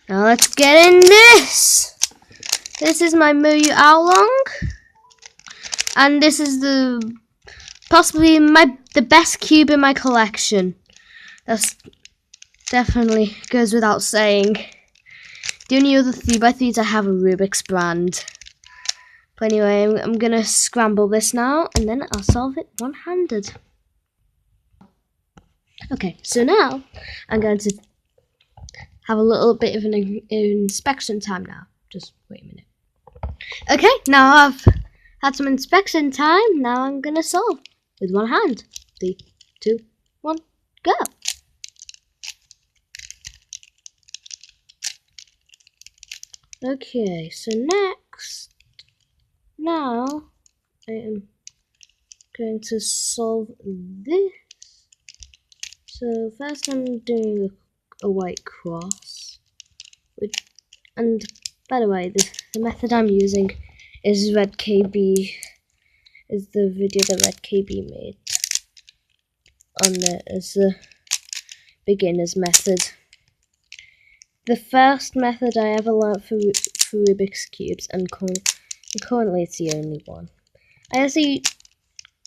Now let's get in this. This is my Muyu Oolong, and this is possibly the best cube in my collection. That's definitely goes without saying. The only other 3x3s I have are Rubik's brand. But anyway, I'm gonna scramble this now, and then I'll solve it one-handed. Okay, so now I'm going to have a little bit of an inspection time now. Just wait a minute. Okay, now I've had some inspection time. Now I'm gonna solve with one hand. 3, 2, 1, go. Okay, so now I am going to solve this. So first I'm doing a white cross, and by the way, the method I'm using is the video that Red KB made as the beginner's method. The first method I ever learned for Rubik's cubes, and currently it's the only one. I actually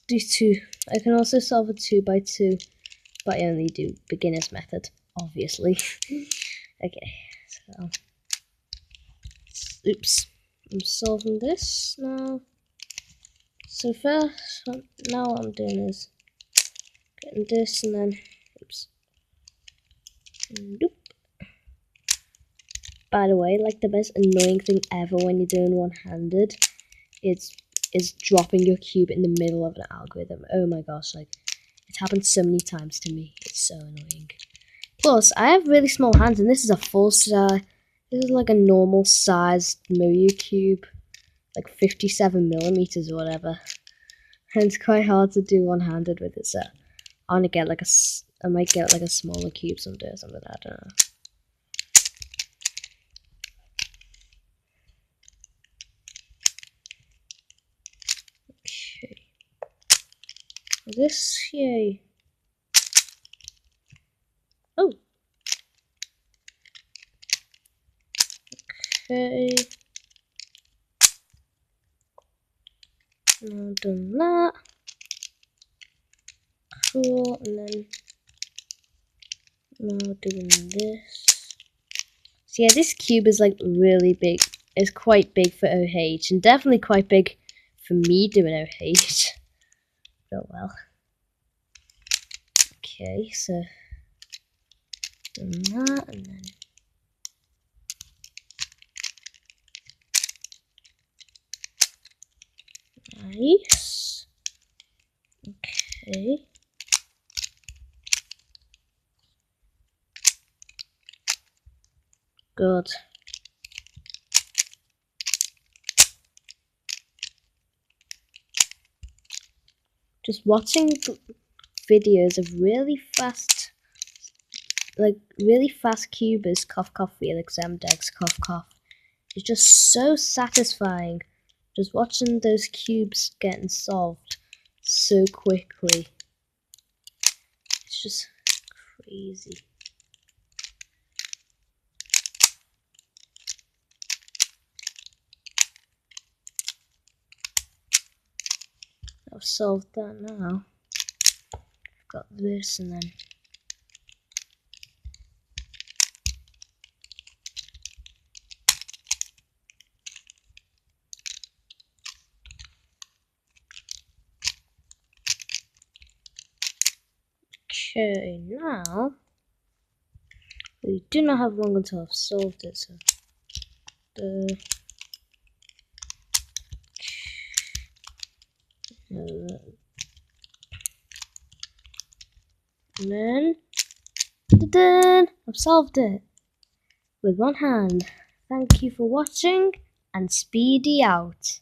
do 2. I can also solve a 2x2, but I only do beginner's method, obviously. Okay, so oops, I'm solving this now. So first, now what I'm doing is getting this, and then oops, nope. By the way, like the most annoying thing ever when you're doing one-handed, is dropping your cube in the middle of an algorithm. Oh my gosh, like it's happened so many times to me. It's so annoying. Plus, I have really small hands, and this is a full size. This is like a normal sized Muyu cube, like 57mm or whatever. And it's quite hard to do one-handed with it. So I want to get like I might get like a smaller cube someday or something. I don't know. Okay. This, yay. Oh. Okay. Now done that. Cool, and then now doing this. So yeah, this cube is like really big. It's quite big for OH, and definitely quite big for me doing OH. Oh well. Okay, so done that, and then nice. Okay. Good. Just watching videos of really fast cubers, cough cough, Felix Mdex, cough cough. It's just so satisfying. Just watching those cubes getting solved so quickly. It's just crazy. I've solved that now. I've got this, and then okay, now we do not have long until I've solved it, so and then I've solved it with one hand. Thank you for watching, and Speedy out.